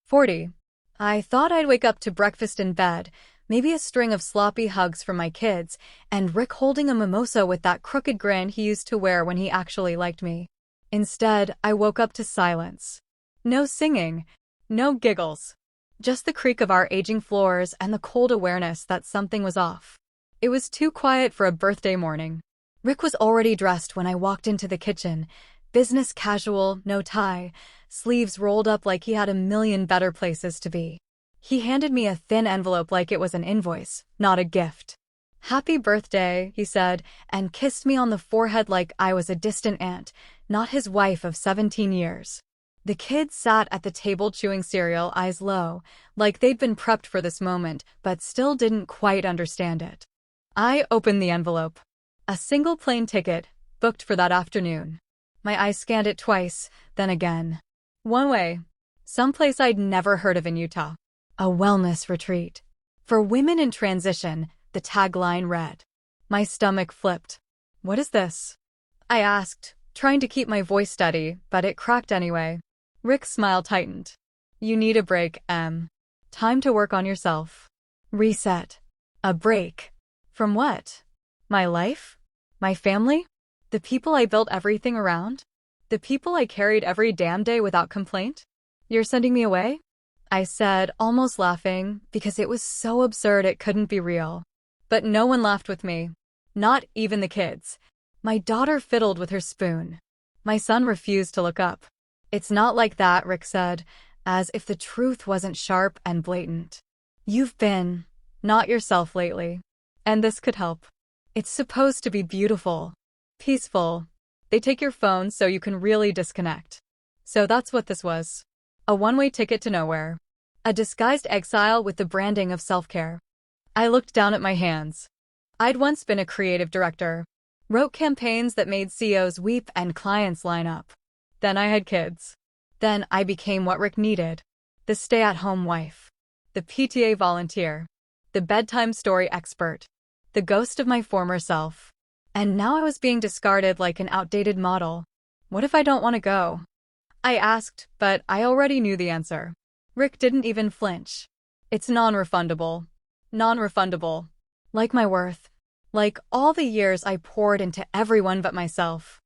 40. I thought I'd wake up to breakfast in bed, maybe a string of sloppy hugs from my kids, and Rick holding a mimosa with that crooked grin he used to wear when he actually liked me. Instead, I woke up to silence. No singing, no giggles. Just the creak of our aging floors and the cold awareness that something was off. It was too quiet for a birthday morning. Rick was already dressed when I walked into the kitchen. Business casual, no tie, sleeves rolled up like he had a million better places to be. He handed me a thin envelope like it was an invoice, not a gift. "Happy birthday," he said, and kissed me on the forehead like I was a distant aunt, not his wife of 17 years. The kids sat at the table chewing cereal, eyes low, like they'd been prepped for this moment, but still didn't quite understand it. I opened the envelope. A single plane ticket, booked for that afternoon. My eyes scanned it twice, then again. One way. Someplace I'd never heard of in Utah. A wellness retreat. For women in transition, the tagline read. My stomach flipped. "What is this?" I asked, trying to keep my voice steady, but it cracked anyway. Rick's smile tightened. "You need a break, Em. Time to work on yourself. Reset." A break. From what? My life? My family? The people I built everything around? The people I carried every damn day without complaint? "You're sending me away?" I said, almost laughing, because it was so absurd it couldn't be real. But no one laughed with me. Not even the kids. My daughter fiddled with her spoon. My son refused to look up. "It's not like that," Rick said, as if the truth wasn't sharp and blatant. "You've been not yourself lately. And this could help. It's supposed to be beautiful. Peaceful. They take your phone so you can really disconnect." So that's what this was. A one-way ticket to nowhere. A disguised exile with the branding of self-care. I looked down at my hands. I'd once been a creative director. Wrote campaigns that made CEOs weep and clients line up. Then I had kids. Then I became what Rick needed. The stay-at-home wife. The PTA volunteer. The bedtime story expert. The ghost of my former self. And now I was being discarded like an outdated model. What if I don't want to go? I asked, but I already knew the answer. Rick didn't even flinch. "It's non-refundable. Non-refundable. Like my worth. Like all the years I poured into everyone but myself."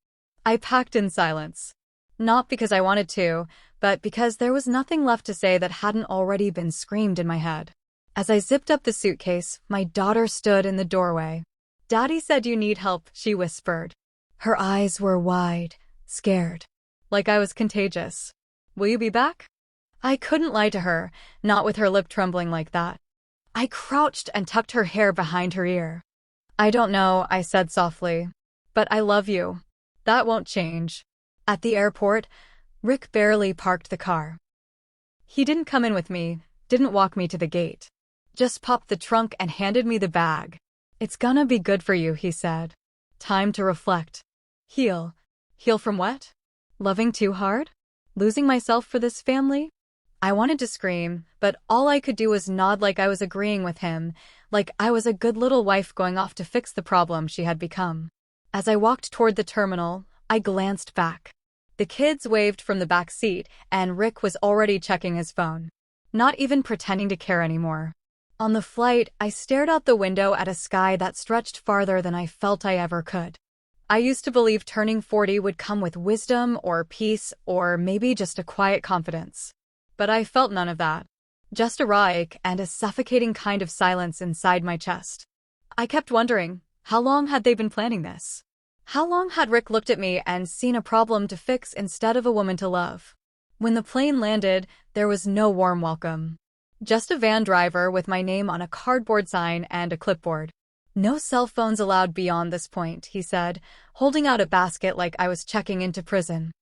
I packed in silence. Not because I wanted to, but because there was nothing left to say that hadn't already been screamed in my head. As I zipped up the suitcase, my daughter stood in the doorway. "Daddy said you need help," she whispered. Her eyes were wide, scared. Like I was contagious. "Will you be back?" I couldn't lie to her, not with her lip trembling like that. I crouched and tucked her hair behind her ear. "I don't know," I said softly. "But I love you. That won't change." At the airport, Rick barely parked the car. He didn't come in with me, didn't walk me to the gate. Just popped the trunk and handed me the bag. "It's gonna be good for you," he said. Time to reflect. Heal. Heal from what? Loving too hard? Losing myself for this family? I wanted to scream, but all I could do was nod like I was agreeing with him, like I was a good little wife going off to fix the problem she had become. As I walked toward the terminal, I glanced back. The kids waved from the back seat, and Rick was already checking his phone. Not even pretending to care anymore. On the flight, I stared out the window at a sky that stretched farther than I felt I ever could. I used to believe turning 40 would come with wisdom or peace or maybe just a quiet confidence. But I felt none of that. Just a raw ache and a suffocating kind of silence inside my chest. I kept wondering, how long had they been planning this? How long had Rick looked at me and seen a problem to fix instead of a woman to love? When the plane landed, there was no warm welcome. Just a van driver with my name on a cardboard sign and a clipboard. "No cell phones allowed beyond this point," he said, holding out a basket like I was checking into prison.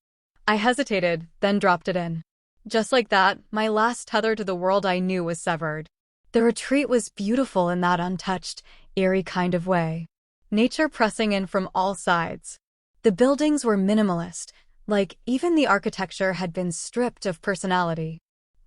I hesitated, then dropped it in. Just like that, my last tether to the world I knew was severed. The retreat was beautiful in that untouched, eerie kind of way. Nature pressing in from all sides. The buildings were minimalist, like even the architecture had been stripped of personality.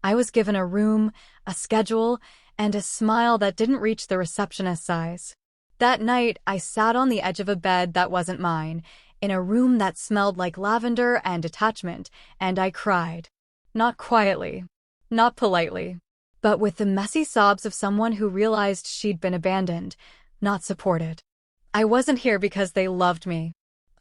I was given a room, a schedule, and a smile that didn't reach the receptionist's eyes. That night, I sat on the edge of a bed that wasn't mine, in a room that smelled like lavender and attachment, and I cried. Not quietly. Not politely, but with the messy sobs of someone who realized she'd been abandoned, not supported. I wasn't here because they loved me.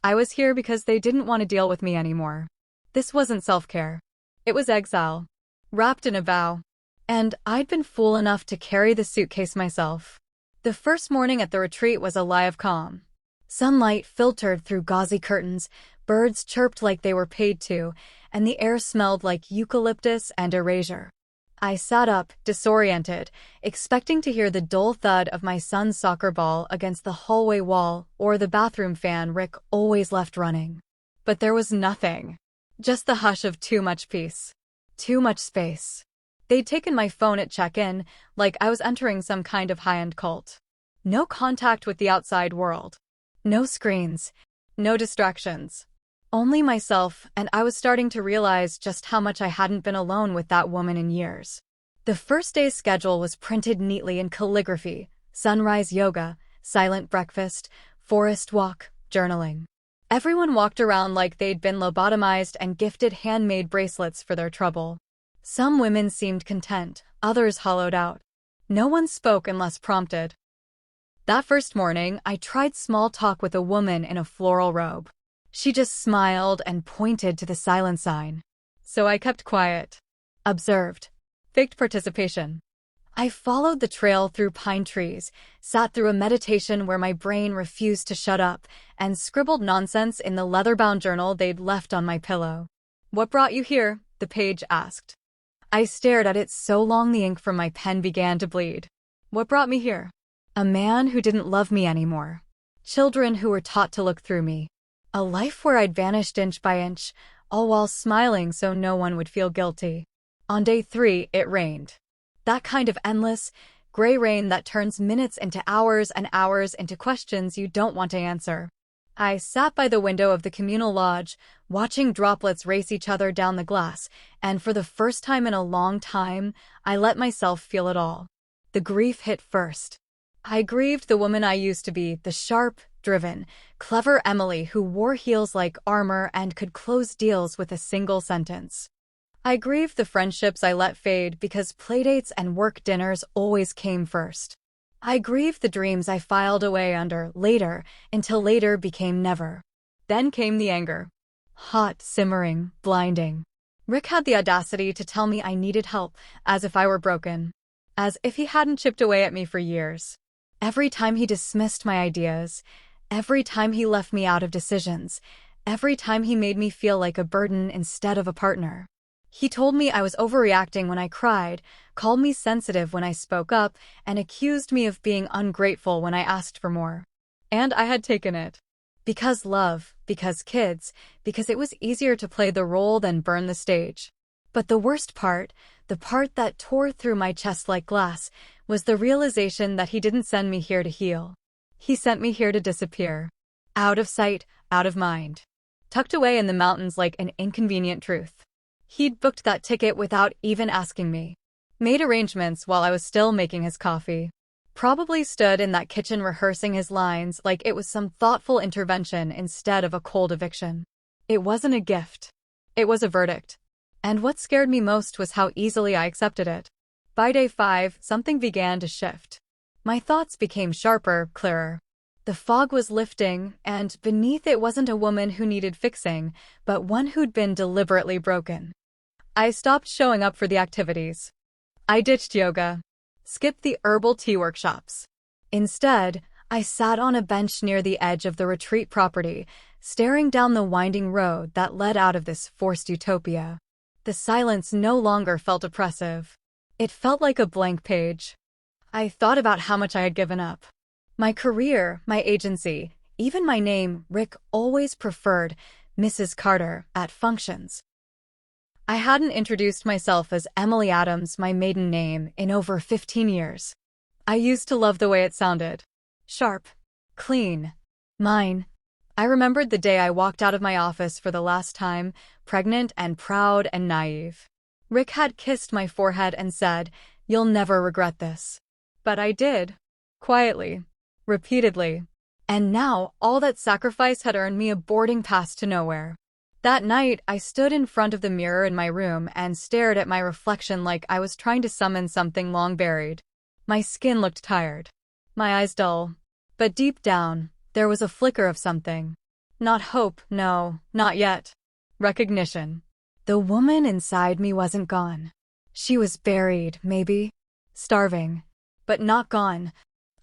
I was here because they didn't want to deal with me anymore. This wasn't self-care. It was exile, wrapped in a vow. And I'd been fool enough to carry the suitcase myself. The first morning at the retreat was a lie of calm. Sunlight filtered through gauzy curtains, birds chirped like they were paid to, and the air smelled like eucalyptus and erasure. I sat up, disoriented, expecting to hear the dull thud of my son's soccer ball against the hallway wall or the bathroom fan Rick always left running. But there was nothing. Just the hush of too much peace. Too much space. They'd taken my phone at check-in, like I was entering some kind of high-end cult. No contact with the outside world. No screens. No distractions. Only myself, and I was starting to realize just how much I hadn't been alone with that woman in years. The first day's schedule was printed neatly in calligraphy: sunrise yoga, silent breakfast, forest walk, journaling. Everyone walked around like they'd been lobotomized and gifted handmade bracelets for their trouble. Some women seemed content, others hollowed out. No one spoke unless prompted. That first morning, I tried small talk with a woman in a floral robe. She just smiled and pointed to the silent sign. So I kept quiet. Observed. Faked participation. I followed the trail through pine trees, sat through a meditation where my brain refused to shut up, and scribbled nonsense in the leather-bound journal they'd left on my pillow. "What brought you here?" the page asked. I stared at it so long the ink from my pen began to bleed. What brought me here? A man who didn't love me anymore. Children who were taught to look through me. A life where I'd vanished inch by inch, all while smiling so no one would feel guilty. On day 3, it rained. That kind of endless, gray rain that turns minutes into hours and hours into questions you don't want to answer. I sat by the window of the communal lodge, watching droplets race each other down the glass, and for the first time in a long time, I let myself feel it all. The grief hit first. I grieved the woman I used to be, the sharp, driven, clever Emily who wore heels like armor and could close deals with a single sentence. I grieved the friendships I let fade because playdates and work dinners always came first. I grieved the dreams I filed away under later until later became never. Then came the anger. Hot, simmering, blinding. Rick had the audacity to tell me I needed help, as if I were broken. As if he hadn't chipped away at me for years. Every time he dismissed my ideas, every time he left me out of decisions, every time he made me feel like a burden instead of a partner. He told me I was overreacting when I cried, called me sensitive when I spoke up, and accused me of being ungrateful when I asked for more. And I had taken it. Because love, because kids, because it was easier to play the role than burn the stage. But the worst part, the part that tore through my chest like glass, was the realization that he didn't send me here to heal. He sent me here to disappear. Out of sight, out of mind. Tucked away in the mountains like an inconvenient truth. He'd booked that ticket without even asking me. Made arrangements while I was still making his coffee. Probably stood in that kitchen rehearsing his lines like it was some thoughtful intervention instead of a cold eviction. It wasn't a gift. It was a verdict. And what scared me most was how easily I accepted it. By day 5, something began to shift. My thoughts became sharper, clearer. The fog was lifting, and beneath it wasn't a woman who needed fixing, but one who'd been deliberately broken. I stopped showing up for the activities. I ditched yoga. Skipped the herbal tea workshops. Instead, I sat on a bench near the edge of the retreat property, staring down the winding road that led out of this forced utopia. The silence no longer felt oppressive. It felt like a blank page. I thought about how much I had given up. My career, my agency, even my name. Rick always preferred Mrs. Carter at functions. I hadn't introduced myself as Emily Adams, my maiden name, in over 15 years. I used to love the way it sounded. Sharp. Clean. Mine. I remembered the day I walked out of my office for the last time, pregnant and proud and naive. Rick had kissed my forehead and said, "You'll never regret this." But I did. Quietly. Repeatedly. And now, all that sacrifice had earned me a boarding pass to nowhere. That night, I stood in front of the mirror in my room and stared at my reflection like I was trying to summon something long buried. My skin looked tired, my eyes dull, but deep down, there was a flicker of something. Not hope, no, not yet. Recognition. The woman inside me wasn't gone. She was buried, maybe. Starving. But not gone.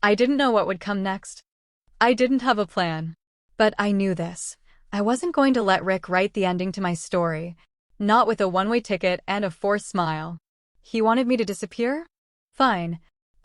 I didn't know what would come next. I didn't have a plan. But I knew this. I wasn't going to let Rick write the ending to my story. Not with a one-way ticket and a forced smile. He wanted me to disappear? Fine.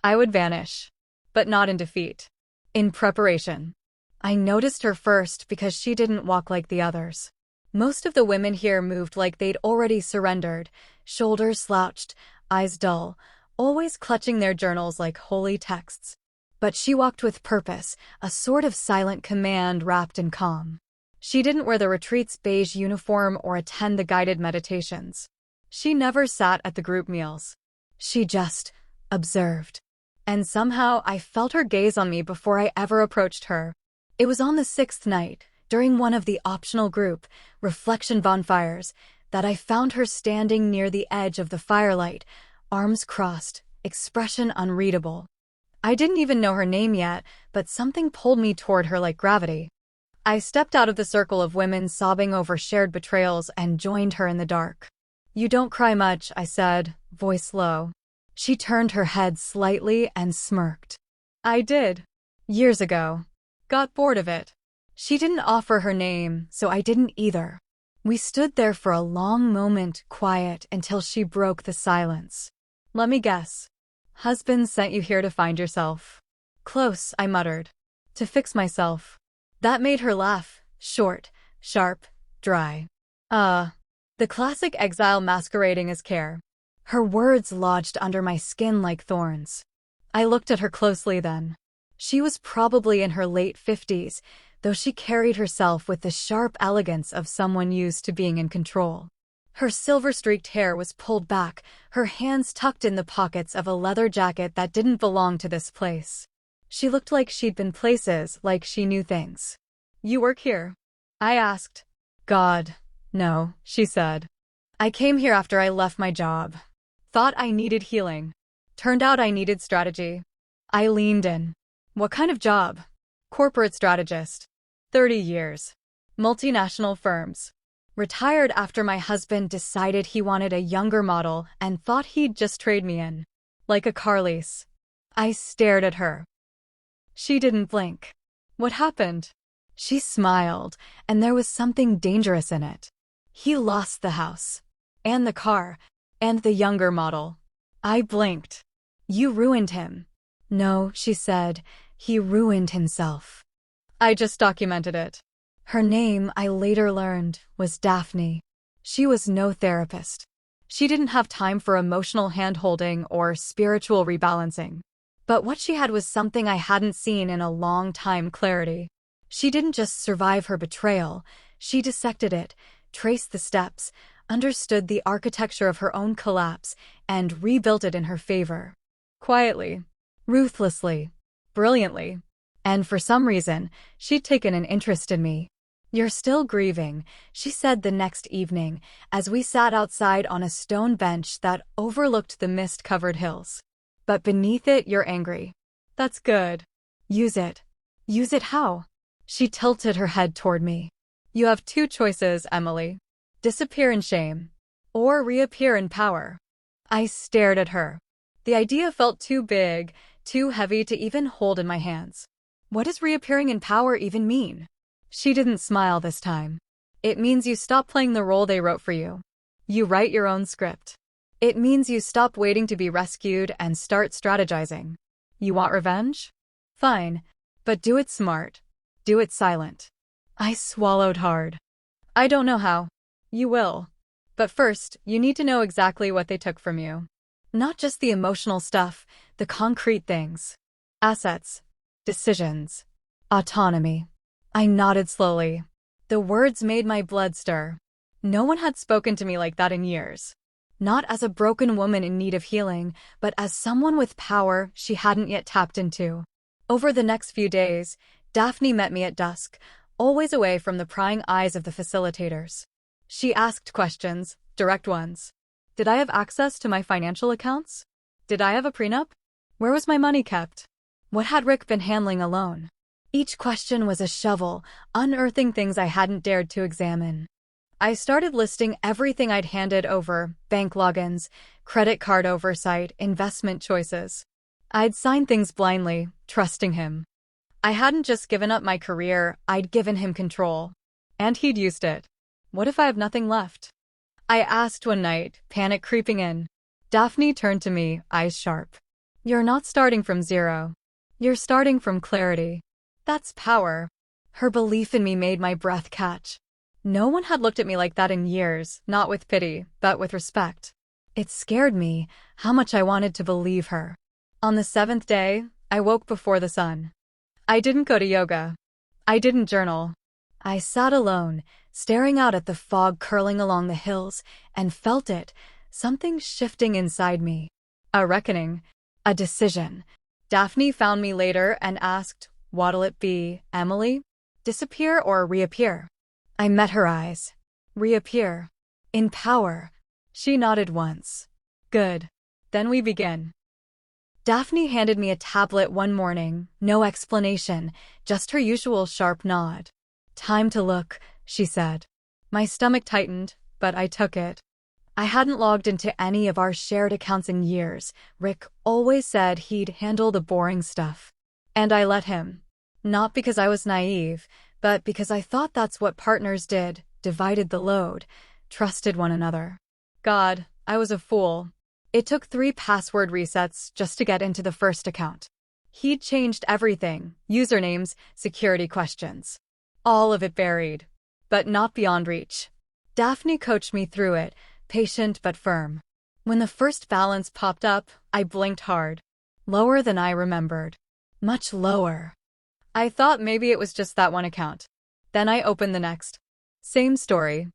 I would vanish. But not in defeat. In preparation. I noticed her first because she didn't walk like the others. Most of the women here moved like they'd already surrendered, shoulders slouched, eyes dull, always clutching their journals like holy texts. But she walked with purpose, a sort of silent command wrapped in calm. She didn't wear the retreat's beige uniform or attend the guided meditations. She never sat at the group meals. She just observed. And somehow I felt her gaze on me before I ever approached her. It was on the 6th night, during one of the optional group reflection bonfires, that I found her standing near the edge of the firelight, arms crossed, expression unreadable. I didn't even know her name yet, but something pulled me toward her like gravity. I stepped out of the circle of women sobbing over shared betrayals and joined her in the dark. "You don't cry much," I said, voice low. She turned her head slightly and smirked. "I did. Years ago. Got bored of it." She didn't offer her name, so I didn't either. We stood there for a long moment, quiet, until she broke the silence. "Let me guess. Husband sent you here to find yourself." "Close," I muttered. "To fix myself." That made her laugh, short, sharp, dry. The classic exile masquerading as care. Her words lodged under my skin like thorns. I looked at her closely then. She was probably in her late 50s, though she carried herself with the sharp elegance of someone used to being in control. Her silver-streaked hair was pulled back, her hands tucked in the pockets of a leather jacket that didn't belong to this place. She looked like she'd been places, like she knew things. "You work here?" I asked. "God, no," she said. "I came here after I left my job. Thought I needed healing. Turned out I needed strategy." I leaned in. "What kind of job?" "Corporate strategist. 30 years. Multinational firms. Retired after my husband decided he wanted a younger model and thought he'd just trade me in. Like a car lease." I stared at her. She didn't blink. "What happened?" She smiled, and there was something dangerous in it. "He lost the house. And the car. And the younger model." I blinked. "You ruined him." "No," she said. "He ruined himself." I just documented it. Her name, I later learned, was Daphne. She was no therapist. She didn't have time for emotional hand-holding or spiritual rebalancing. But what she had was something I hadn't seen in a long time: clarity. She didn't just survive her betrayal, she dissected it, traced the steps, understood the architecture of her own collapse, and rebuilt it in her favor. Quietly, ruthlessly, brilliantly. And for some reason, she'd taken an interest in me. "You're still grieving," she said the next evening, as we sat outside on a stone bench that overlooked the mist-covered hills. "But beneath it, you're angry. That's good. Use it." "Use it how?" She tilted her head toward me. "You have 2 choices, Emily. Disappear in shame. Or reappear in power." I stared at her. The idea felt too big, too heavy to even hold in my hands. "What does reappearing in power even mean?" She didn't smile this time. "It means you stop playing the role they wrote for you. You write your own script. It means you stop waiting to be rescued and start strategizing. You want revenge? Fine, but do it smart. Do it silent." I swallowed hard. "I don't know how." "You will. But first, you need to know exactly what they took from you. Not just the emotional stuff, the concrete things. Assets. Decisions. Autonomy." I nodded slowly. The words made my blood stir. No one had spoken to me like that in years. Not as a broken woman in need of healing, but as someone with power she hadn't yet tapped into. Over the next few days, Daphne met me at dusk, always away from the prying eyes of the facilitators. She asked questions, direct ones. Did I have access to my financial accounts? Did I have a prenup? Where was my money kept? What had Rick been handling alone? Each question was a shovel, unearthing things I hadn't dared to examine. I started listing everything I'd handed over: bank logins, credit card oversight, investment choices. I'd signed things blindly, trusting him. I hadn't just given up my career, I'd given him control. And he'd used it. What if I have nothing left? I asked one night, panic creeping in. Daphne turned to me, eyes sharp. You're not starting from zero. You're starting from clarity. That's power. Her belief in me made my breath catch. No one had looked at me like that in years, not with pity, but with respect. It scared me, how much I wanted to believe her. On the 7th day, I woke before the sun. I didn't go to yoga. I didn't journal. I sat alone, staring out at the fog curling along the hills, and felt it, something shifting inside me. A reckoning. A decision. Daphne found me later and asked, "What'll it be, Emily? Disappear or reappear?" I met her eyes. Reappear. In power. She nodded once. Good. Then we begin. Daphne handed me a tablet one morning, no explanation, just her usual sharp nod. Time to look, she said. My stomach tightened, but I took it. I hadn't logged into any of our shared accounts in years. Rick always said he'd handle the boring stuff. And I let him. Not because I was naive, but because I thought that's what partners did, divided the load, trusted one another. God, I was a fool. It took 3 password resets just to get into the first account. He'd changed everything, usernames, security questions. All of it buried, but not beyond reach. Daphne coached me through it, patient but firm. When the first balance popped up, I blinked hard. Lower than I remembered. Much lower. I thought maybe it was just that one account. Then I opened the next. Same story.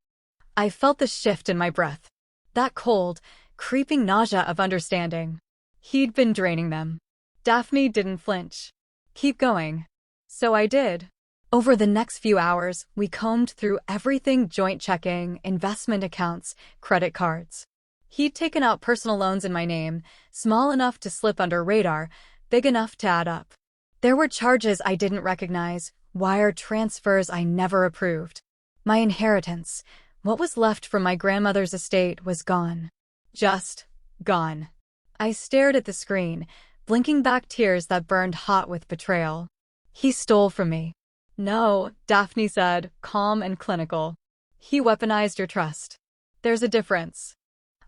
I felt the shift in my breath. That cold, creeping nausea of understanding. He'd been draining them. Daphne didn't flinch. Keep going. So I did. Over the next few hours, we combed through everything: joint checking, investment accounts, credit cards. He'd taken out personal loans in my name, small enough to slip under radar, big enough to add up. There were charges I didn't recognize, wire transfers I never approved. My inheritance, what was left from my grandmother's estate, was gone. Just gone. I stared at the screen, blinking back tears that burned hot with betrayal. He stole from me. No, Daphne said, calm and clinical. He weaponized your trust. There's a difference.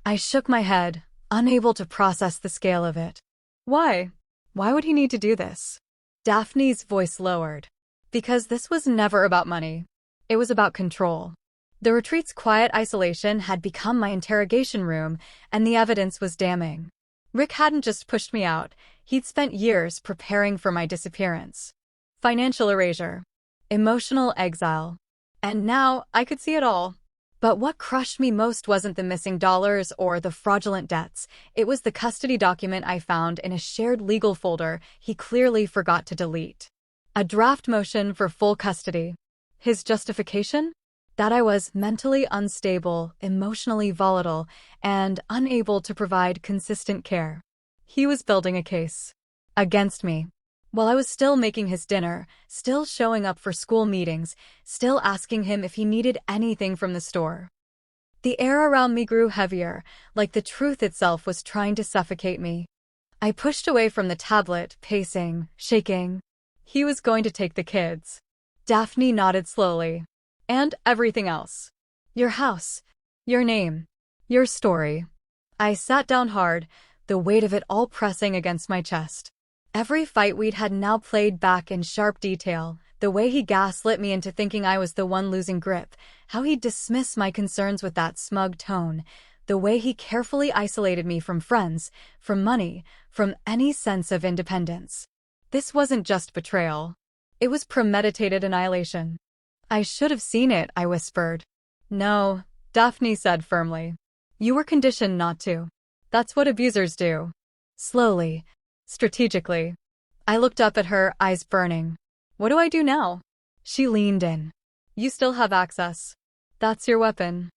I shook my head, unable to process the scale of it. Why? Why would he need to do this? Daphne's voice lowered. Because this was never about money. It was about control. The retreat's quiet isolation had become my interrogation room, and the evidence was damning. Rick hadn't just pushed me out, he'd spent years preparing for my disappearance. Financial erasure. Emotional exile. And now, I could see it all. But what crushed me most wasn't the missing dollars or the fraudulent debts. It was the custody document I found in a shared legal folder he clearly forgot to delete. A draft motion for full custody. His justification? That I was mentally unstable, emotionally volatile, and unable to provide consistent care. He was building a case. Against me. While I was still making his dinner, still showing up for school meetings, still asking him if he needed anything from the store. The air around me grew heavier, like the truth itself was trying to suffocate me. I pushed away from the tablet, pacing, shaking. He was going to take the kids. Daphne nodded slowly. And everything else. Your house. Your name. Your story. I sat down hard, the weight of it all pressing against my chest. Every fight we'd had now played back in sharp detail, the way he gaslit me into thinking I was the one losing grip, how he'd dismiss my concerns with that smug tone, the way he carefully isolated me from friends, from money, from any sense of independence. This wasn't just betrayal. It was premeditated annihilation. I should have seen it, I whispered. No, Daphne said firmly. You were conditioned not to. That's what abusers do. Slowly. Strategically. I looked up at her, eyes burning. What do I do now? She leaned in. You still have access. That's your weapon.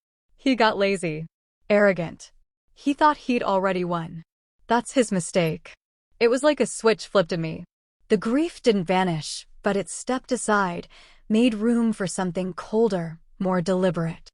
He got lazy. Arrogant. He thought he'd already won. That's his mistake. It was like a switch flipped at me. The grief didn't vanish, but it stepped aside, made room for something colder, more deliberate.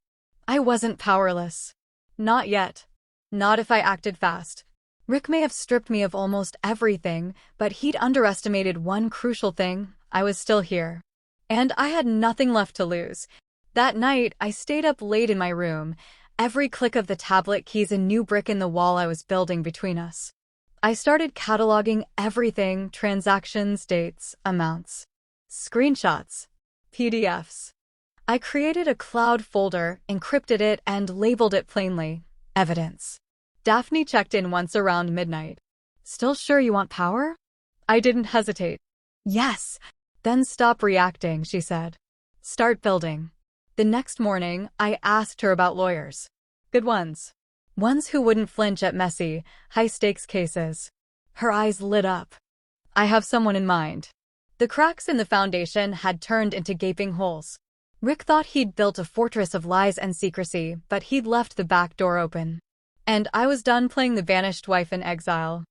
I wasn't powerless. Not yet. Not if I acted fast. Rick may have stripped me of almost everything, but he'd underestimated one crucial thing: I was still here. And I had nothing left to lose. That night, I stayed up late in my room, every click of the tablet keys a new brick in the wall I was building between us. I started cataloging everything: transactions, dates, amounts, screenshots, PDFs. I created a cloud folder, encrypted it, and labeled it plainly: evidence. Daphne checked in once around midnight. Still sure you want power? I didn't hesitate. Yes. Then stop reacting, she said. Start building. The next morning, I asked her about lawyers. Good ones. Ones who wouldn't flinch at messy, high-stakes cases. Her eyes lit up. I have someone in mind. The cracks in the foundation had turned into gaping holes. Rick thought he'd built a fortress of lies and secrecy, but he'd left the back door open. And I was done playing the banished wife in exile.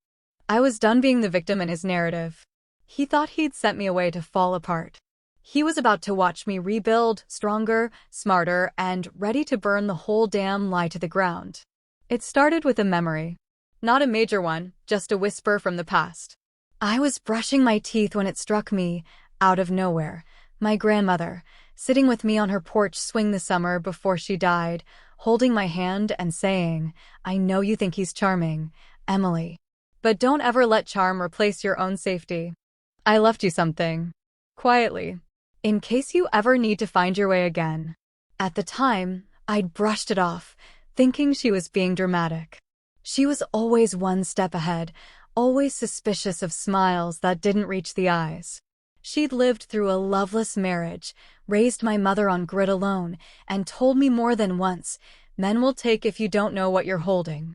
I was done being the victim in his narrative. He thought he'd sent me away to fall apart. He was about to watch me rebuild, stronger, smarter, and ready to burn the whole damn lie to the ground. It started with a memory. Not a major one, just a whisper from the past. I was brushing my teeth when it struck me, out of nowhere. My grandmother, sitting with me on her porch swing the summer before she died, holding my hand and saying, I know you think he's charming, Emily. But don't ever let charm replace your own safety. I left you something. Quietly. In case you ever need to find your way again. At the time, I'd brushed it off, thinking she was being dramatic. She was always one step ahead, always suspicious of smiles that didn't reach the eyes. She'd lived through a loveless marriage, raised my mother on grit alone, and told me more than once, men will take if you don't know what you're holding.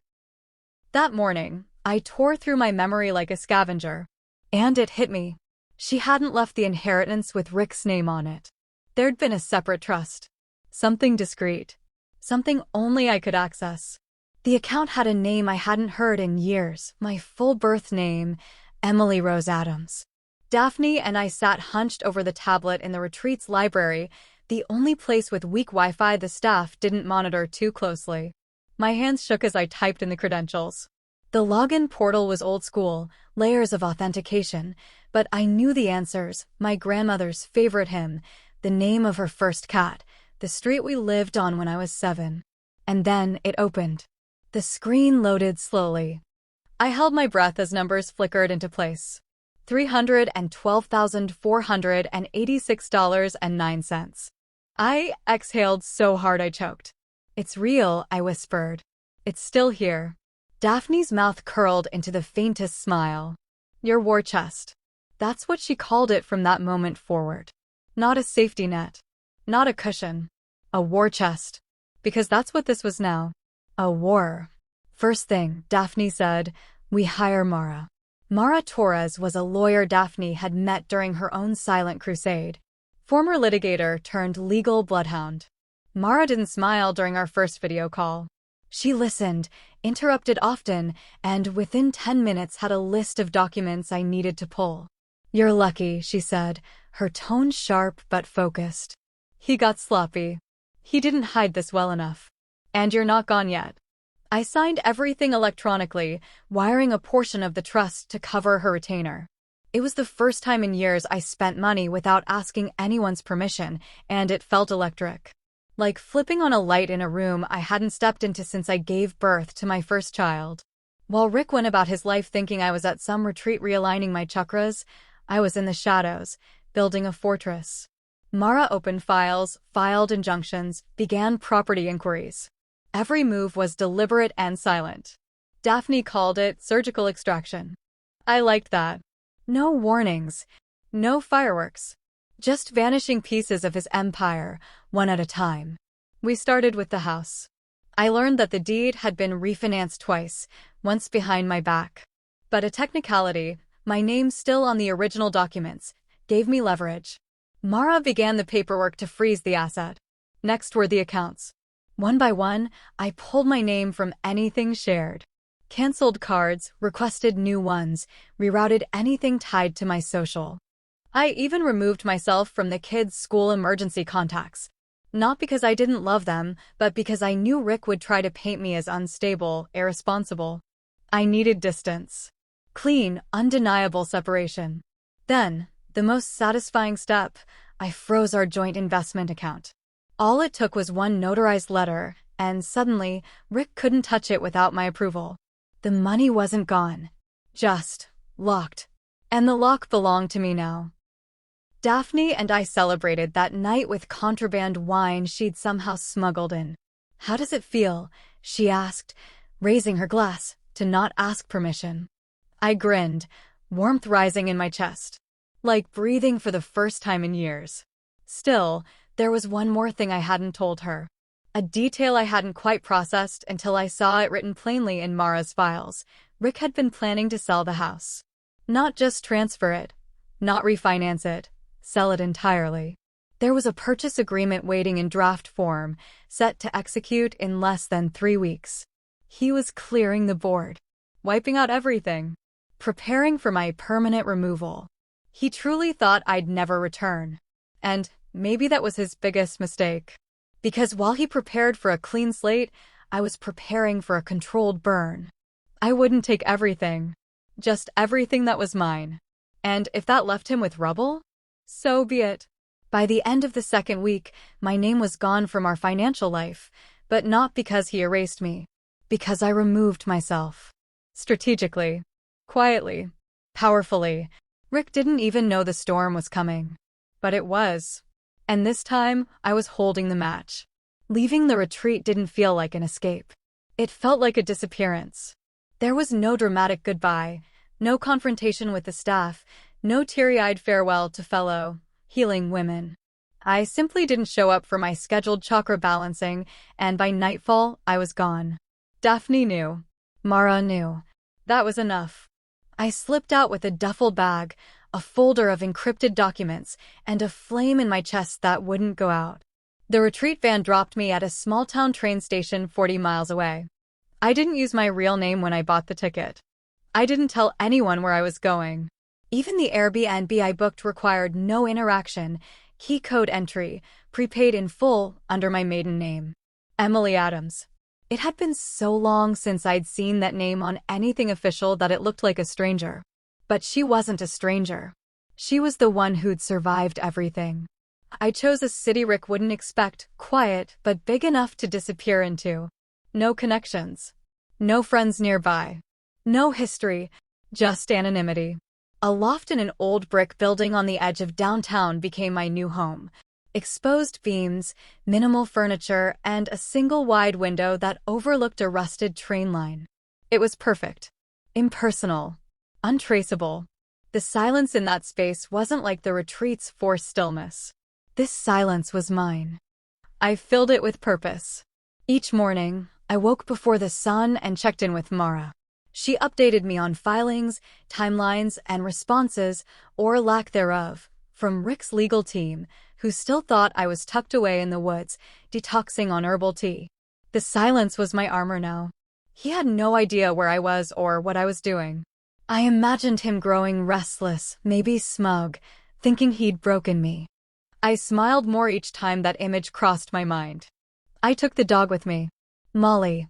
That morning, I tore through my memory like a scavenger. And it hit me. She hadn't left the inheritance with Rick's name on it. There'd been a separate trust. Something discreet. Something only I could access. The account had a name I hadn't heard in years, my full birth name, Emily Rose Adams. Daphne and I sat hunched over the tablet in the retreat's library, the only place with weak Wi-Fi the staff didn't monitor too closely. My hands shook as I typed in the credentials. The login portal was old school, layers of authentication, but I knew the answers: my grandmother's favorite hymn, the name of her first cat, the street we lived on when I was 7. And then it opened. The screen loaded slowly. I held my breath as numbers flickered into place. $312,486.09. I exhaled so hard I choked. It's real, I whispered. It's still here. Daphne's mouth curled into the faintest smile. Your war chest. That's what she called it from that moment forward. Not a safety net. Not a cushion. A war chest. Because that's what this was now. A war. First thing, Daphne said, we hire Mara. Mara Torres was a lawyer Daphne had met during her own silent crusade. Former litigator turned legal bloodhound. Mara didn't smile during our first video call. She listened, interrupted often, and within 10 minutes had a list of documents I needed to pull. You're lucky, she said, her tone sharp but focused. He got sloppy. He didn't hide this well enough. And you're not gone yet. I signed everything electronically, wiring a portion of the trust to cover her retainer. It was the first time in years I spent money without asking anyone's permission, and it felt electric. Like flipping on a light in a room I hadn't stepped into since I gave birth to my first child. While Rick went about his life thinking I was at some retreat realigning my chakras, I was in the shadows, building a fortress. Mara opened files, filed injunctions, began property inquiries. Every move was deliberate and silent. Daphne called it surgical extraction. I liked that. No warnings. No fireworks. Just vanishing pieces of his empire, one at a time. We started with the house. I learned that the deed had been refinanced twice, once behind my back. But a technicality, my name still on the original documents, gave me leverage. Mara began the paperwork to freeze the asset. Next were the accounts. One by one, I pulled my name from anything shared. Cancelled cards, requested new ones, rerouted anything tied to my social. I even removed myself from the kids' school emergency contacts. Not because I didn't love them, but because I knew Rick would try to paint me as unstable, irresponsible. I needed distance. Clean, undeniable separation. Then, the most satisfying step, I froze our joint investment account. All it took was one notarized letter, and suddenly, Rick couldn't touch it without my approval. The money wasn't gone. Just locked. And the lock belonged to me now. Daphne and I celebrated that night with contraband wine she'd somehow smuggled in. "How does it feel?" she asked, raising her glass to not ask permission. I grinned, warmth rising in my chest, like breathing for the first time in years. Still, there was one more thing I hadn't told her. A detail I hadn't quite processed until I saw it written plainly in Mara's files. Rick had been planning to sell the house. Not just transfer it, not refinance it, sell it entirely. There was a purchase agreement waiting in draft form, set to execute in less than 3 weeks. He was clearing the board, wiping out everything, preparing for my permanent removal. He truly thought I'd never return. And maybe that was his biggest mistake. Because while he prepared for a clean slate, I was preparing for a controlled burn. I wouldn't take everything, just everything that was mine. And if that left him with rubble, so be it. By the end of the second week, my name was gone from our financial life, but not because he erased me. Because I removed myself. Strategically. Quietly. Powerfully. Rick didn't even know the storm was coming. But it was. And this time, I was holding the match. Leaving the retreat didn't feel like an escape. It felt like a disappearance. There was no dramatic goodbye, no confrontation with the staff, no teary-eyed farewell to fellow, healing women. I simply didn't show up for my scheduled chakra balancing, and by nightfall, I was gone. Daphne knew. Mara knew. That was enough. I slipped out with a duffel bag, a folder of encrypted documents, and a flame in my chest that wouldn't go out. The retreat van dropped me at a small-town train station 40 miles away. I didn't use my real name when I bought the ticket. I didn't tell anyone where I was going. Even the Airbnb I booked required no interaction, key code entry, prepaid in full under my maiden name. Emily Adams. It had been so long since I'd seen that name on anything official that it looked like a stranger. But she wasn't a stranger. She was the one who'd survived everything. I chose a city Rick wouldn't expect, quiet but big enough to disappear into. No connections. No friends nearby. No history. Just anonymity. A loft in an old brick building on the edge of downtown became my new home. Exposed beams, minimal furniture, and a single wide window that overlooked a rusted train line. It was perfect. Impersonal. Untraceable. The silence in that space wasn't like the retreat's forced stillness. This silence was mine. I filled it with purpose. Each morning, I woke before the sun and checked in with Mara. She updated me on filings, timelines, and responses, or lack thereof, from Rick's legal team, who still thought I was tucked away in the woods, detoxing on herbal tea. The silence was my armor now. He had no idea where I was or what I was doing. I imagined him growing restless, maybe smug, thinking he'd broken me. I smiled more each time that image crossed my mind. I took the dog with me. Molly.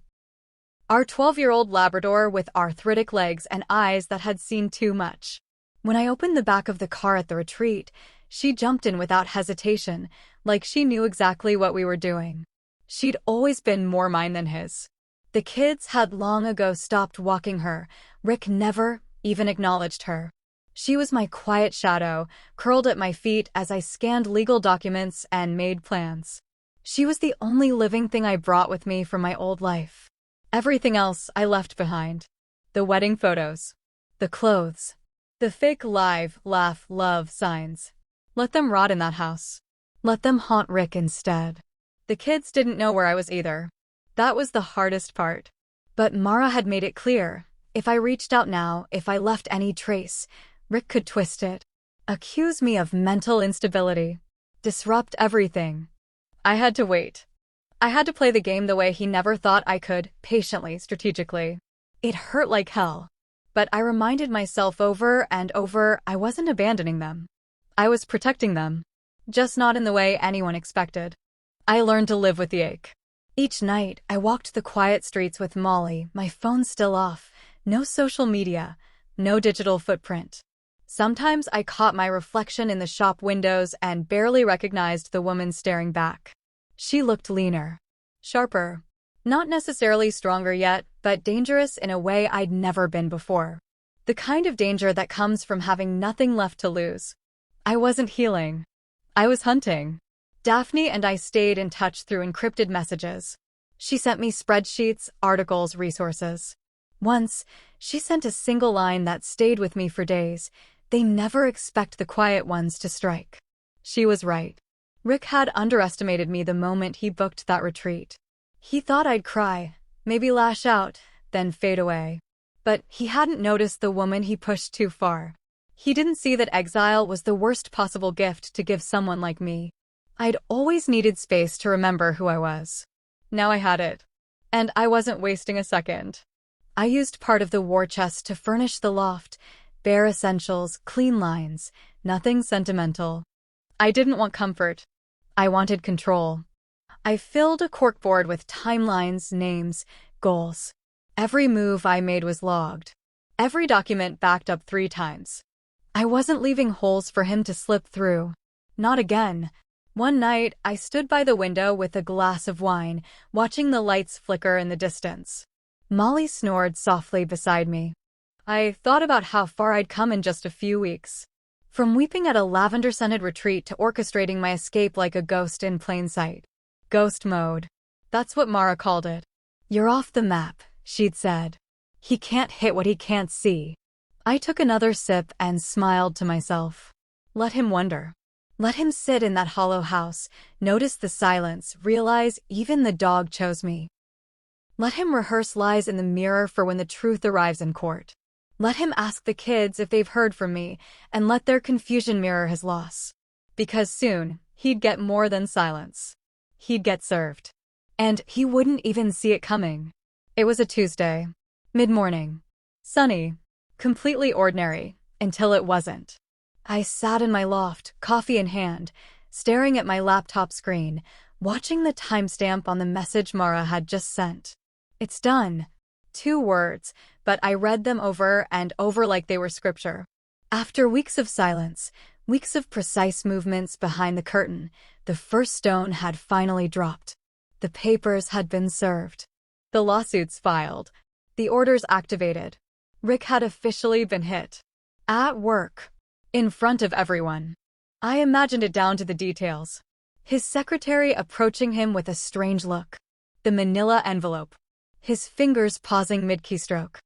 Our 12-year-old Labrador with arthritic legs and eyes that had seen too much. When I opened the back of the car at the retreat, she jumped in without hesitation, like she knew exactly what we were doing. She'd always been more mine than his. The kids had long ago stopped walking her. Rick never even acknowledged her. She was my quiet shadow, curled at my feet as I scanned legal documents and made plans. She was the only living thing I brought with me from my old life. Everything else I left behind. The wedding photos. The clothes. The fake live, laugh, love signs. Let them rot in that house. Let them haunt Rick instead. The kids didn't know where I was either. That was the hardest part. But Mara had made it clear. If I reached out now, if I left any trace, Rick could twist it. Accuse me of mental instability. Disrupt everything. I had to wait. I had to play the game the way he never thought I could, patiently, strategically. It hurt like hell. But I reminded myself over and over I wasn't abandoning them. I was protecting them. Just not in the way anyone expected. I learned to live with the ache. Each night, I walked the quiet streets with Molly, my phone still off, no social media, no digital footprint. Sometimes I caught my reflection in the shop windows and barely recognized the woman staring back. She looked leaner, sharper, not necessarily stronger yet, but dangerous in a way I'd never been before. The kind of danger that comes from having nothing left to lose. I wasn't healing. I was hunting. Daphne and I stayed in touch through encrypted messages. She sent me spreadsheets, articles, resources. Once, she sent a single line that stayed with me for days. They never expect the quiet ones to strike. She was right. Rick had underestimated me the moment he booked that retreat. He thought I'd cry, maybe lash out, then fade away. But he hadn't noticed the woman he pushed too far. He didn't see that exile was the worst possible gift to give someone like me. I'd always needed space to remember who I was. Now I had it. And I wasn't wasting a second. I used part of the war chest to furnish the loft, bare essentials, clean lines, nothing sentimental. I didn't want comfort. I wanted control. I filled a corkboard with timelines, names, goals. Every move I made was logged. Every document backed up 3 times. I wasn't leaving holes for him to slip through. Not again. One night, I stood by the window with a glass of wine, watching the lights flicker in the distance. Molly snored softly beside me. I thought about how far I'd come in just a few weeks. From weeping at a lavender-scented retreat to orchestrating my escape like a ghost in plain sight. Ghost mode. That's what Mara called it. You're off the map, she'd said. He can't hit what he can't see. I took another sip and smiled to myself. Let him wonder. Let him sit in that hollow house, notice the silence, realize even the dog chose me. Let him rehearse lies in the mirror for when the truth arrives in court. Let him ask the kids if they've heard from me, and let their confusion mirror his loss. Because soon, he'd get more than silence. He'd get served. And he wouldn't even see it coming. It was a Tuesday. Mid-morning. Sunny. Completely ordinary, until it wasn't. I sat in my loft, coffee in hand, staring at my laptop screen, watching the timestamp on the message Mara had just sent. It's done. 2 words, but I read them over and over like they were scripture. After weeks of silence, weeks of precise movements behind the curtain, the first stone had finally dropped. The papers had been served. The lawsuits filed. The orders activated. Rick had officially been hit. At work. In front of everyone. I imagined it down to the details. His secretary approaching him with a strange look. The manila envelope. His fingers pausing mid-keystroke.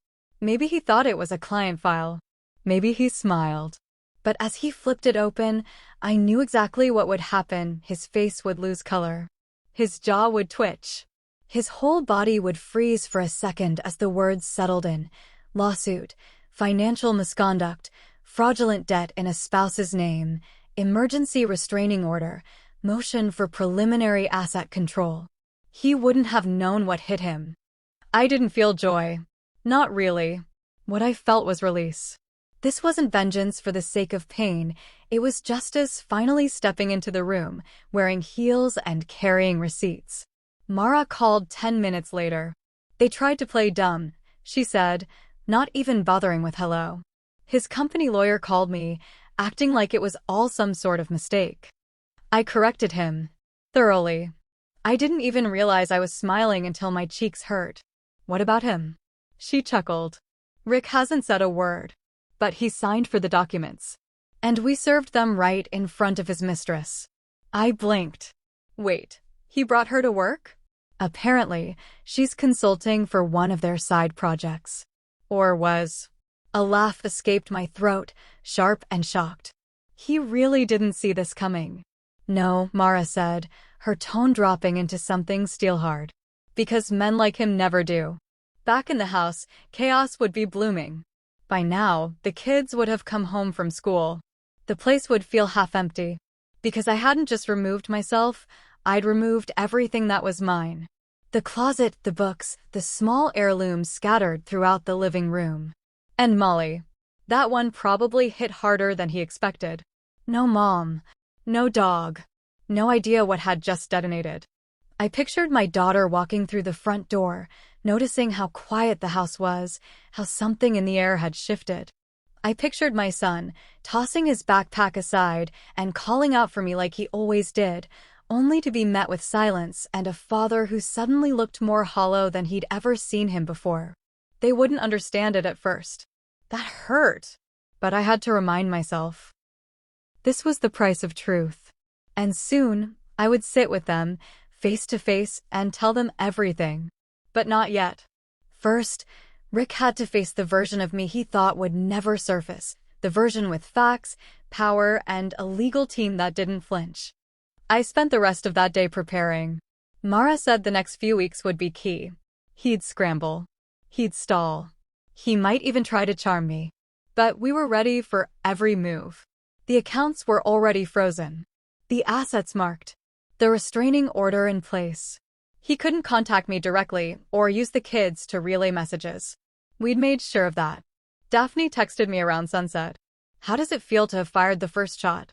Maybe he thought it was a client file. Maybe he smiled. But as he flipped it open, I knew exactly what would happen. His face would lose color. His jaw would twitch. His whole body would freeze for a second as the words settled in. Lawsuit, financial misconduct, fraudulent debt in a spouse's name, emergency restraining order, motion for preliminary asset control. He wouldn't have known what hit him. I didn't feel joy. Not really. What I felt was release. This wasn't vengeance for the sake of pain. It was justice finally stepping into the room, wearing heels and carrying receipts. Mara called 10 minutes later. They tried to play dumb, she said, not even bothering with hello. His company lawyer called me, acting like it was all some sort of mistake. I corrected him. Thoroughly. I didn't even realize I was smiling until my cheeks hurt. What about him? She chuckled. Rick hasn't said a word. But he signed for the documents. And we served them right in front of his mistress. I blinked. Wait, he brought her to work? Apparently, she's consulting for one of their side projects. Or was. A laugh escaped my throat, sharp and shocked. He really didn't see this coming. No, Mara said, her tone dropping into something steel-hard. Because men like him never do. Back in the house, chaos would be blooming. By now, the kids would have come home from school. The place would feel half empty. Because I hadn't just removed myself, I'd removed everything that was mine. The closet, the books, the small heirlooms scattered throughout the living room. And Molly. That one probably hit harder than he expected. No mom. No dog. No idea what had just detonated. I pictured my daughter walking through the front door, noticing how quiet the house was, how something in the air had shifted. I pictured my son, tossing his backpack aside and calling out for me like he always did, only to be met with silence and a father who suddenly looked more hollow than he'd ever seen him before. They wouldn't understand it at first. That hurt. But I had to remind myself. This was the price of truth. And soon, I would sit with them, face to face, and tell them everything. But not yet. First, Rick had to face the version of me he thought would never surface, the version with facts, power, and a legal team that didn't flinch. I spent the rest of that day preparing. Mara said the next few weeks would be key. He'd scramble. He'd stall. He might even try to charm me. But we were ready for every move. The accounts were already frozen. The assets marked. The restraining order in place. He couldn't contact me directly or use the kids to relay messages. We'd made sure of that. Daphne texted me around sunset. How does it feel to have fired the first shot?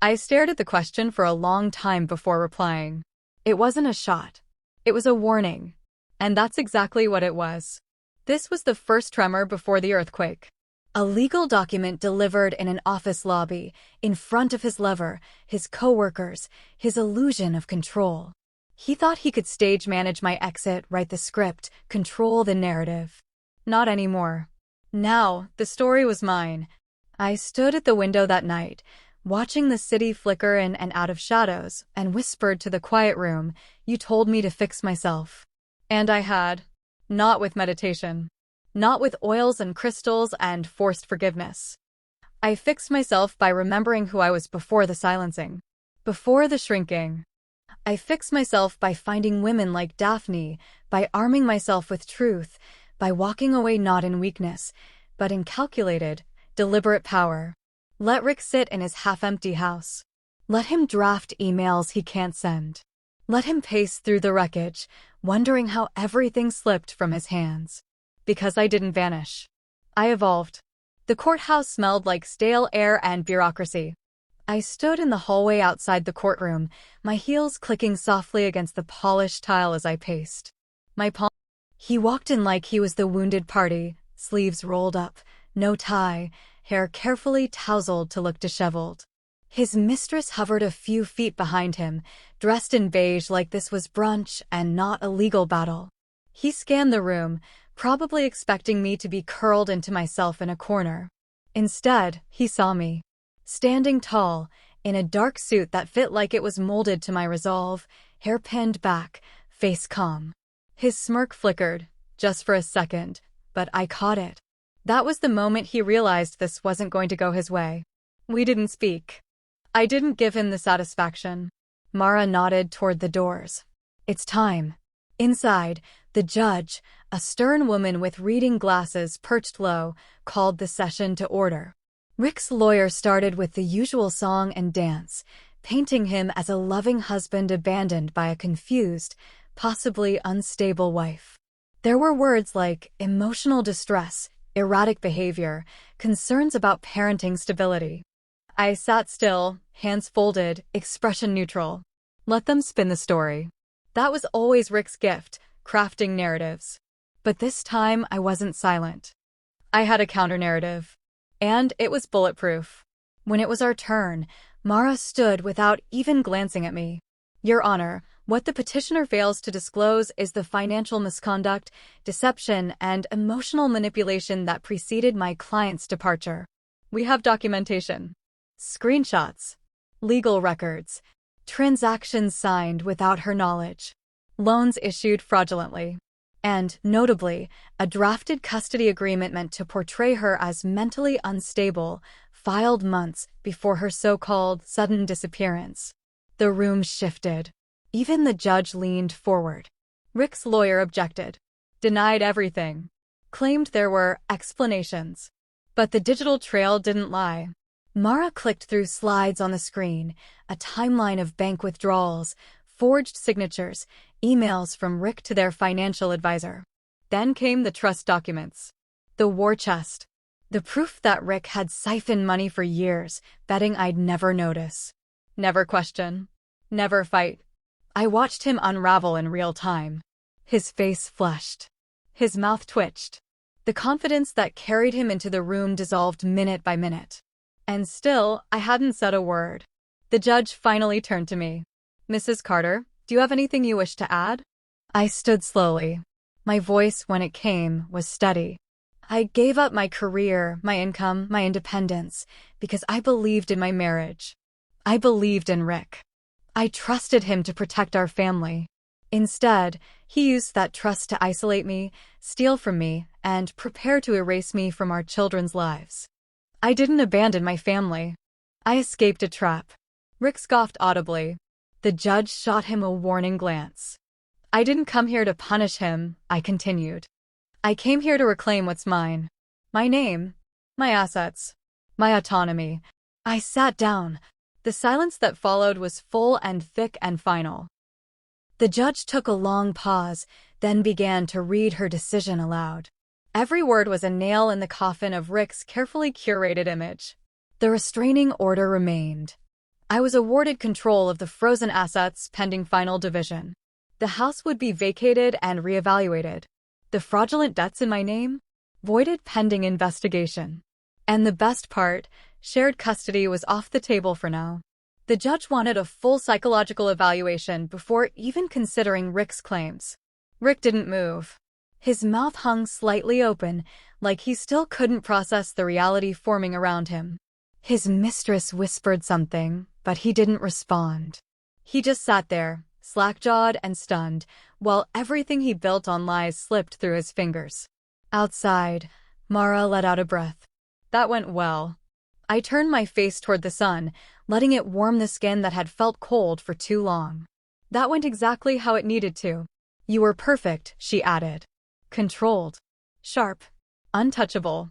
I stared at the question for a long time before replying. It wasn't a shot. It was a warning. And that's exactly what it was. This was the first tremor before the earthquake. A legal document delivered in an office lobby, in front of his lover, his coworkers, his illusion of control. He thought he could stage manage my exit, write the script, control the narrative. Not anymore. Now, the story was mine. I stood at the window that night, watching the city flicker in and out of shadows, and whispered to the quiet room, "You told me to fix myself." And I had. Not with meditation. Not with oils and crystals and forced forgiveness. I fixed myself by remembering who I was before the silencing. Before the shrinking. I fixed myself by finding women like Daphne, by arming myself with truth, by walking away not in weakness, but in calculated, deliberate power. Let Rick sit in his half-empty house. Let him draft emails he can't send. Let him pace through the wreckage, wondering how everything slipped from his hands. Because I didn't vanish. I evolved. The courthouse smelled like stale air and bureaucracy. I stood in the hallway outside the courtroom, my heels clicking softly against the polished tile as I paced. My palm. He walked in like he was the wounded party, sleeves rolled up, no tie, hair carefully tousled to look disheveled. His mistress hovered a few feet behind him, dressed in beige like this was brunch and not a legal battle. He scanned the room, probably expecting me to be curled into myself in a corner. Instead, he saw me. Standing tall, in a dark suit that fit like it was molded to my resolve, hair pinned back, face calm. His smirk flickered, just for a second, but I caught it. That was the moment he realized this wasn't going to go his way. We didn't speak. I didn't give him the satisfaction. Mara nodded toward the doors. It's time. Inside, the judge, a stern woman with reading glasses perched low, called the session to order. Rick's lawyer started with the usual song and dance, painting him as a loving husband abandoned by a confused, possibly unstable wife. There were words like emotional distress, erratic behavior, concerns about parenting stability. I sat still, hands folded, expression neutral. Let them spin the story. That was always Rick's gift, crafting narratives. But this time I wasn't silent. I had a counter-narrative. And it was bulletproof. When it was our turn, Mara stood without even glancing at me. Your Honor, what the petitioner fails to disclose is the financial misconduct, deception, and emotional manipulation that preceded my client's departure. We have documentation. Screenshots. Legal records. Transactions signed without her knowledge. Loans issued fraudulently. And, notably, a drafted custody agreement meant to portray her as mentally unstable, filed months before her so-called sudden disappearance. The room shifted. Even the judge leaned forward. Rick's lawyer objected. Denied everything. Claimed there were explanations. But the digital trail didn't lie. Mara clicked through slides on the screen, a timeline of bank withdrawals, forged signatures, emails from Rick to their financial advisor. Then came the trust documents. The war chest. The proof that Rick had siphoned money for years, betting I'd never notice. Never question. Never fight. I watched him unravel in real time. His face flushed. His mouth twitched. The confidence that carried him into the room dissolved minute by minute. And still, I hadn't said a word. The judge finally turned to me. "Mrs. Carter, do you have anything you wish to add?" I stood slowly. My voice, when it came, was steady. I gave up my career, my income, my independence, because I believed in my marriage. I believed in Rick. I trusted him to protect our family. Instead, he used that trust to isolate me, steal from me, and prepare to erase me from our children's lives. I didn't abandon my family. I escaped a trap. Rick scoffed audibly. The judge shot him a warning glance. "I didn't come here to punish him," I continued. "I came here to reclaim what's mine. My name, my assets, my autonomy." I sat down. The silence that followed was full and thick and final. The judge took a long pause, then began to read her decision aloud. Every word was a nail in the coffin of Rick's carefully curated image. The restraining order remained. I was awarded control of the frozen assets pending final division. The house would be vacated and reevaluated. The fraudulent debts in my name? Voided pending investigation. And the best part, shared custody was off the table for now. The judge wanted a full psychological evaluation before even considering Rick's claims. Rick didn't move. His mouth hung slightly open, like he still couldn't process the reality forming around him. His mistress whispered something, but he didn't respond. He just sat there, slack-jawed and stunned, while everything he built on lies slipped through his fingers. Outside, Mara let out a breath. That went well. I turned my face toward the sun, letting it warm the skin that had felt cold for too long. That went exactly how it needed to. "You were perfect," she added. Controlled. Sharp. Untouchable.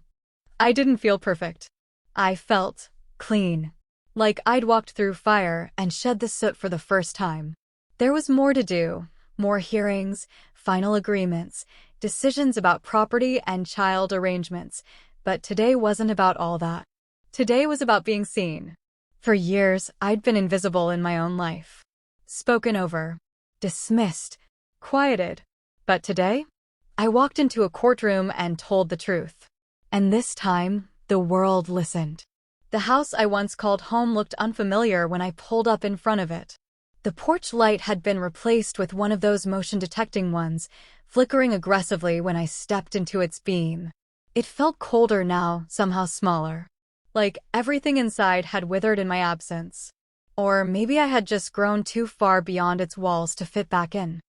I didn't feel perfect. I felt clean. Like I'd walked through fire and shed the soot for the first time. There was more to do. More hearings, final agreements, decisions about property and child arrangements. But today wasn't about all that. Today was about being seen. For years, I'd been invisible in my own life. Spoken over. Dismissed. Quieted. But today, I walked into a courtroom and told the truth. And this time, the world listened. The house I once called home looked unfamiliar when I pulled up in front of it. The porch light had been replaced with one of those motion-detecting ones, flickering aggressively when I stepped into its beam. It felt colder now, somehow smaller. Like everything inside had withered in my absence. Or maybe I had just grown too far beyond its walls to fit back in.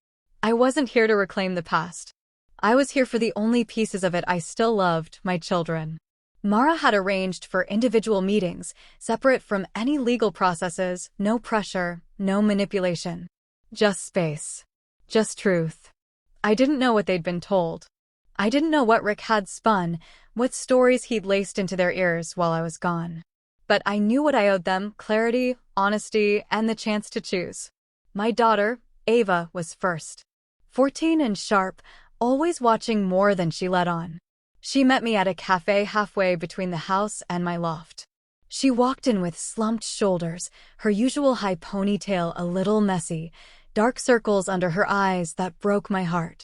I wasn't here to reclaim the past. I was here for the only pieces of it I still loved, my children. Mara had arranged for individual meetings, separate from any legal processes, no pressure, no manipulation. Just space. Just truth. I didn't know what they'd been told. I didn't know what Rick had spun, what stories he'd laced into their ears while I was gone. But I knew what I owed them: clarity, honesty, and the chance to choose. My daughter, Ava, was first. 14 and sharp, always watching more than she let on. She met me at a cafe halfway between the house and my loft. She walked in with slumped shoulders, her usual high ponytail a little messy, dark circles under her eyes that broke my heart.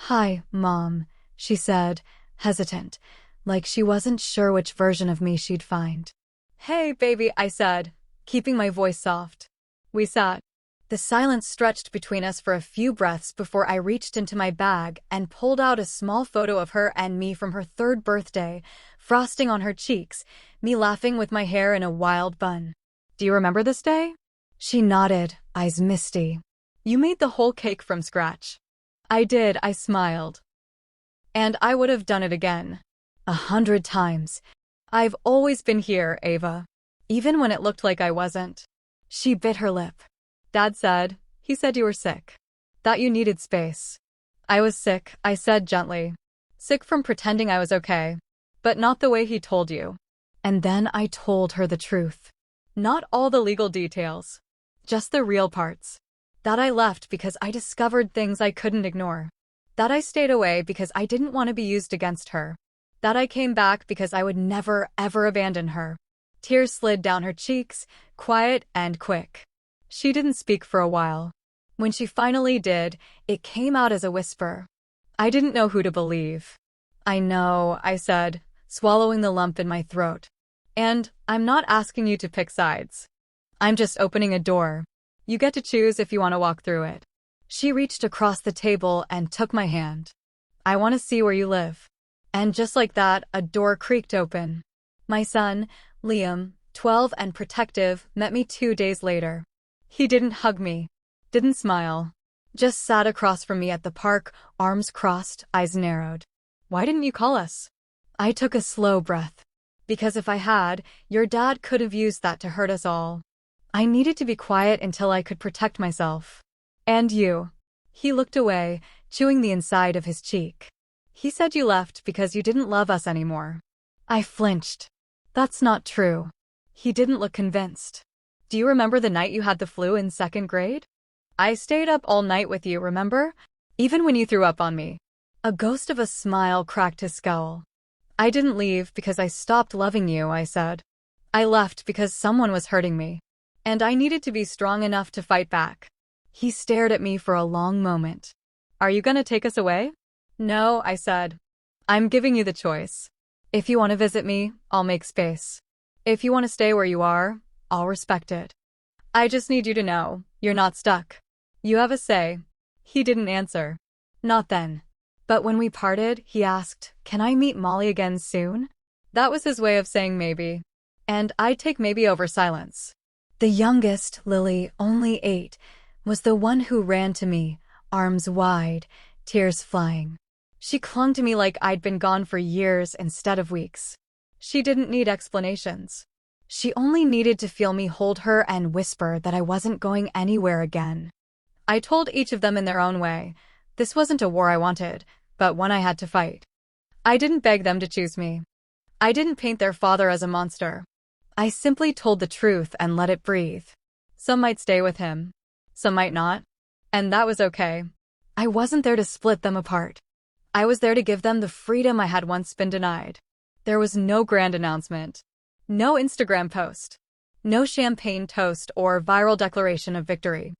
"Hi, Mom," she said, hesitant, like she wasn't sure which version of me she'd find. "Hey, baby," I said, keeping my voice soft. We sat. The silence stretched between us for a few breaths before I reached into my bag and pulled out a small photo of her and me from her 3rd birthday, frosting on her cheeks, me laughing with my hair in a wild bun. "Do you remember this day?" She nodded, eyes misty. "You made the whole cake from scratch." "I did," I smiled. "And I would have done it again. 100 times. I've always been here, Ava. Even when it looked like I wasn't." She bit her lip. "Dad said, he said you were sick. That you needed space." "I was sick," I said gently. "Sick from pretending I was okay. But not the way he told you." And then I told her the truth. Not all the legal details. Just the real parts. That I left because I discovered things I couldn't ignore. That I stayed away because I didn't want to be used against her. That I came back because I would never, ever abandon her. Tears slid down her cheeks, quiet and quick. She didn't speak for a while. When she finally did, it came out as a whisper. I didn't know who to believe. I know, I said, swallowing the lump in my throat. And I'm not asking you to pick sides. I'm just opening a door. You get to choose if you want to walk through it. She reached across the table and took my hand. I want to see where you live. And just like that, a door creaked open. My son, Liam, 12 and protective, met me 2 days later. He didn't hug me, didn't smile, just sat across from me at the park, arms crossed, eyes narrowed. Why didn't you call us? I took a slow breath. Because if I had, your dad could have used that to hurt us all. I needed to be quiet until I could protect myself. And you. He looked away, chewing the inside of his cheek. He said you left because you didn't love us anymore. I flinched. That's not true. He didn't look convinced. Do you remember the night you had the flu in 2nd grade? I stayed up all night with you, remember? Even when you threw up on me. A ghost of a smile cracked his skull. I didn't leave because I stopped loving you, I said. I left because someone was hurting me. And I needed to be strong enough to fight back. He stared at me for a long moment. Are you gonna take us away? No, I said. I'm giving you the choice. If you want to visit me, I'll make space. If you want to stay where you are, I'll respect it. I just need you to know, you're not stuck. You have a say. He didn't answer. Not then. But when we parted, he asked, can I meet Molly again soon? That was his way of saying maybe. And I'd take maybe over silence. The youngest, Lily, only 8, was the one who ran to me, arms wide, tears flying. She clung to me like I'd been gone for years instead of weeks. She didn't need explanations. She only needed to feel me hold her and whisper that I wasn't going anywhere again. I told each of them in their own way. This wasn't a war I wanted, but one I had to fight. I didn't beg them to choose me. I didn't paint their father as a monster. I simply told the truth and let it breathe. Some might stay with him. Some might not. And that was okay. I wasn't there to split them apart. I was there to give them the freedom I had once been denied. There was no grand announcement. No Instagram post. No champagne toast or viral declaration of victory.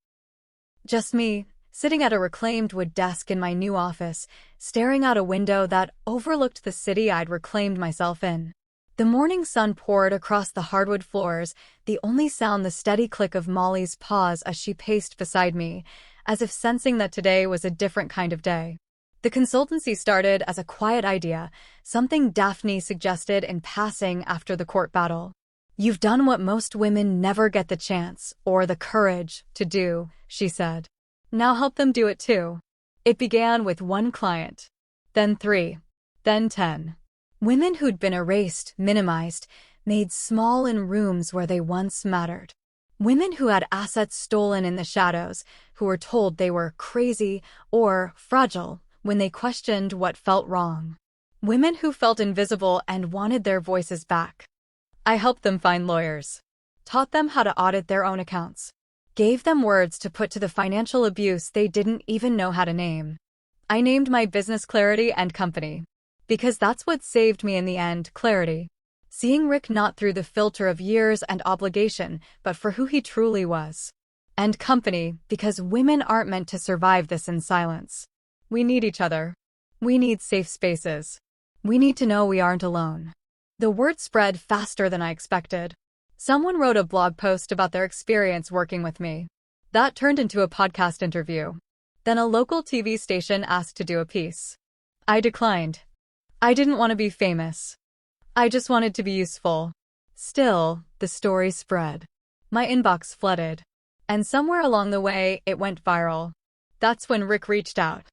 Just me, sitting at a reclaimed wood desk in my new office, staring out a window that overlooked the city I'd reclaimed myself in. The morning sun poured across the hardwood floors, the only sound the steady click of Molly's paws as she paced beside me, as if sensing that today was a different kind of day. The consultancy started as a quiet idea, something Daphne suggested in passing after the court battle. You've done what most women never get the chance, or the courage, to do, she said. Now help them do it too. It began with 1 client. Then 3. Then 10. Women who'd been erased, minimized, made small in rooms where they once mattered. Women who had assets stolen in the shadows, who were told they were crazy or fragile when they questioned what felt wrong. Women who felt invisible and wanted their voices back. I helped them find lawyers, taught them how to audit their own accounts, gave them words to put to the financial abuse they didn't even know how to name. I named my business Clarity and Company. Because that's what saved me in the end, clarity. Seeing Rick not through the filter of years and obligation, but for who he truly was. And company, because women aren't meant to survive this in silence. We need each other. We need safe spaces. We need to know we aren't alone. The word spread faster than I expected. Someone wrote a blog post about their experience working with me. That turned into a podcast interview. Then a local TV station asked to do a piece. I declined. I didn't want to be famous. I just wanted to be useful. Still, the story spread. My inbox flooded. And somewhere along the way, it went viral. That's when Rick reached out.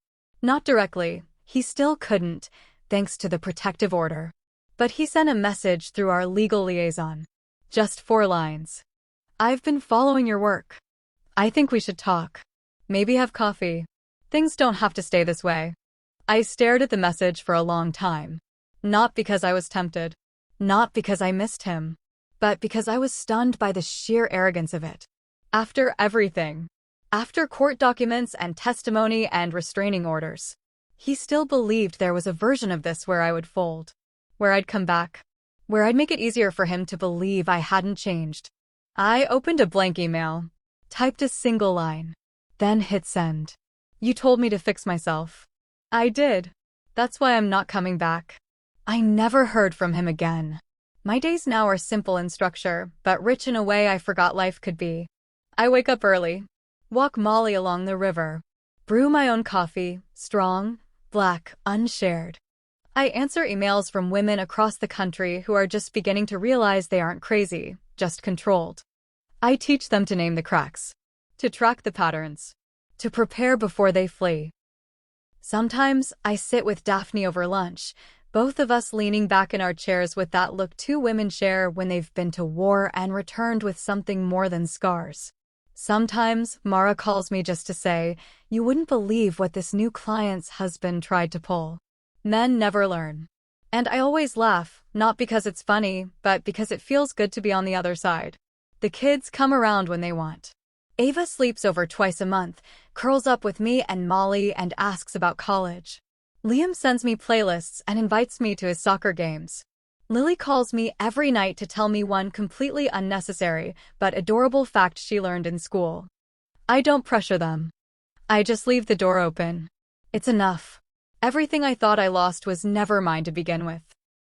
Not directly. He still couldn't, thanks to the protective order. But he sent a message through our legal liaison. Just 4 lines. I've been following your work. I think we should talk. Maybe have coffee. Things don't have to stay this way. I stared at the message for a long time. Not because I was tempted. Not because I missed him. But because I was stunned by the sheer arrogance of it. After everything. After court documents and testimony and restraining orders, he still believed there was a version of this where I would fold, where I'd come back, where I'd make it easier for him to believe I hadn't changed. I opened a blank email, typed a single line, then hit send. You told me to fix myself. I did. That's why I'm not coming back. I never heard from him again. My days now are simple in structure, but rich in a way I forgot life could be. I wake up early, walk Molly along the river, brew my own coffee, strong, black, unshared. I answer emails from women across the country who are just beginning to realize they aren't crazy, just controlled. I teach them to name the cracks, to track the patterns, to prepare before they flee. Sometimes I sit with Daphne over lunch, both of us leaning back in our chairs with that look two women share when they've been to war and returned with something more than scars. Sometimes Mara calls me just to say, "You wouldn't believe what this new client's husband tried to pull." Men never learn. And I always laugh, not because it's funny, but because it feels good to be on the other side. The kids come around when they want. Ava sleeps over twice a month, curls up with me and Molly and asks about college. Liam sends me playlists and invites me to his soccer games. Lily calls me every night to tell me one completely unnecessary but adorable fact she learned in school. I don't pressure them. I just leave the door open. It's enough. Everything I thought I lost was never mine to begin with.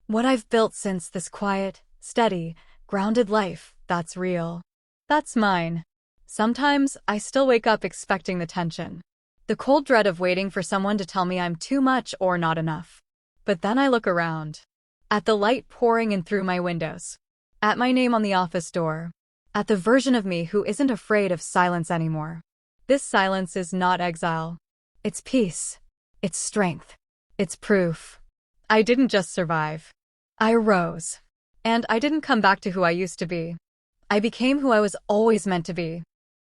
What I've built since this quiet, steady, grounded life, that's real. That's mine. Sometimes I still wake up expecting the tension. The cold dread of waiting for someone to tell me I'm too much or not enough. But then I look around. At the light pouring in through my windows. At my name on the office door. At the version of me who isn't afraid of silence anymore. This silence is not exile. It's peace. It's strength. It's proof. I didn't just survive. I rose. And I didn't come back to who I used to be. I became who I was always meant to be.